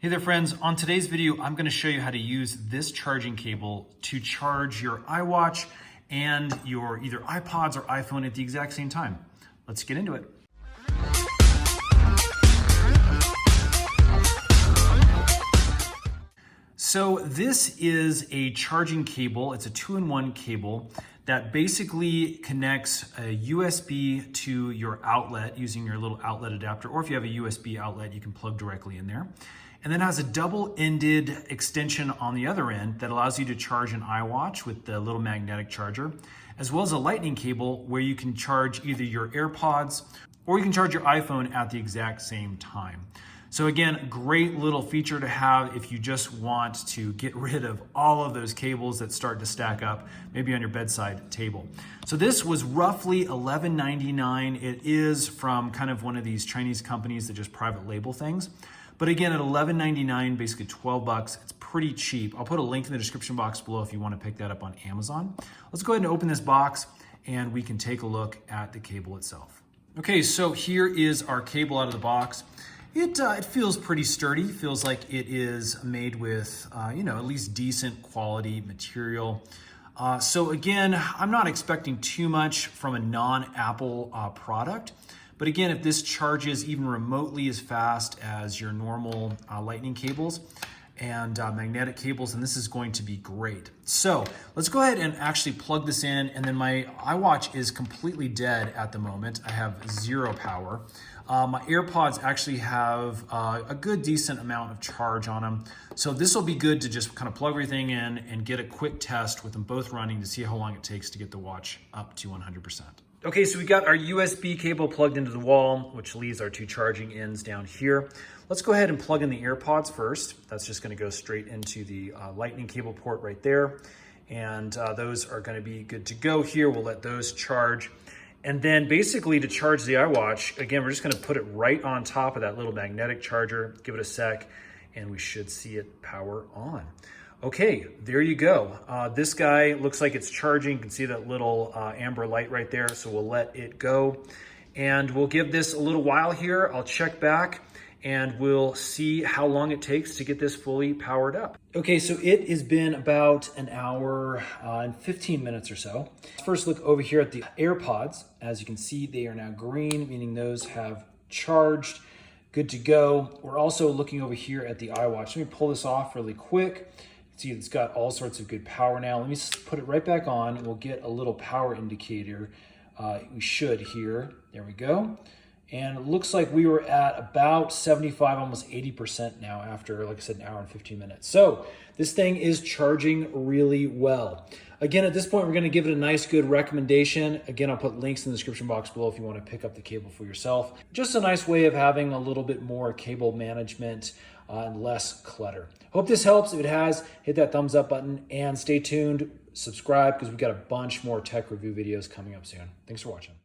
Hey there friends, on today's video, I'm gonna show you how to use this charging cable to charge your iWatch and your either iPods or iPhone at the exact same time. Let's get into it. So this is a charging cable. It's a 2-in-1 cable that basically connects a USB to your outlet using your little outlet adapter, or if you have a USB outlet, you can plug directly in there. And then has a double-ended extension on the other end that allows you to charge an iWatch with the little magnetic charger, as well as a lightning cable where you can charge either your Airpods or you can charge your iPhone at the exact same time. So again, great little feature to have if you just want to get rid of all of those cables that start to stack up, maybe on your bedside table. So this was roughly $11.99. It is from kind of one of these Chinese companies that just private label things. But again, at $11.99, basically 12 bucks, it's pretty cheap. I'll put a link in the description box below if you want to pick that up on Amazon. Let's go ahead and open this box and we can take a look at the cable itself. Okay, so here is our cable out of the box. It feels pretty sturdy. Feels like it is made with, at least decent quality material. So again, I'm not expecting too much from a non-Apple product. But again, if this charges even remotely as fast as your normal lightning cables and magnetic cables, then this is going to be great. So let's go ahead and actually plug this in. And then my iWatch is completely dead at the moment. I have zero power. My AirPods actually have a good decent amount of charge on them. So this will be good to just kind of plug everything in and get a quick test with them both running to see how long it takes to get the watch up to 100%. Okay, so we got our USB cable plugged into the wall, which leaves our two charging ends down here. Let's go ahead and plug in the AirPods first. That's just gonna go straight into the lightning cable port right there. And those are gonna be good to go here. We'll let those charge. And then basically to charge the iWatch, again, we're just gonna put it right on top of that little magnetic charger, give it a sec, and we should see it power on. Okay, there you go. This guy looks like it's charging. You can see that little amber light right there. So we'll let it go. And we'll give this a little while here. I'll check back and we'll see how long it takes to get this fully powered up. Okay, so it has been about an hour and 15 minutes or so. First look over here at the AirPods. As you can see, they are now green, meaning those have charged. Good to go. We're also looking over here at the iWatch. Let me pull this off really quick. See, it's got all sorts of good power now. Let me just put it right back on and we'll get a little power indicator. We should here. There we go. And it looks like we were at about 75, almost 80% now after, like I said, an hour and 15 minutes. So this thing is charging really well. Again, at this point, we're gonna give it a nice, good recommendation. Again, I'll put links in the description box below if you wanna pick up the cable for yourself. Just a nice way of having a little bit more cable management and less clutter. Hope this helps. If it has, hit that thumbs up button and stay tuned, subscribe, because we've got a bunch more tech review videos coming up soon. Thanks for watching.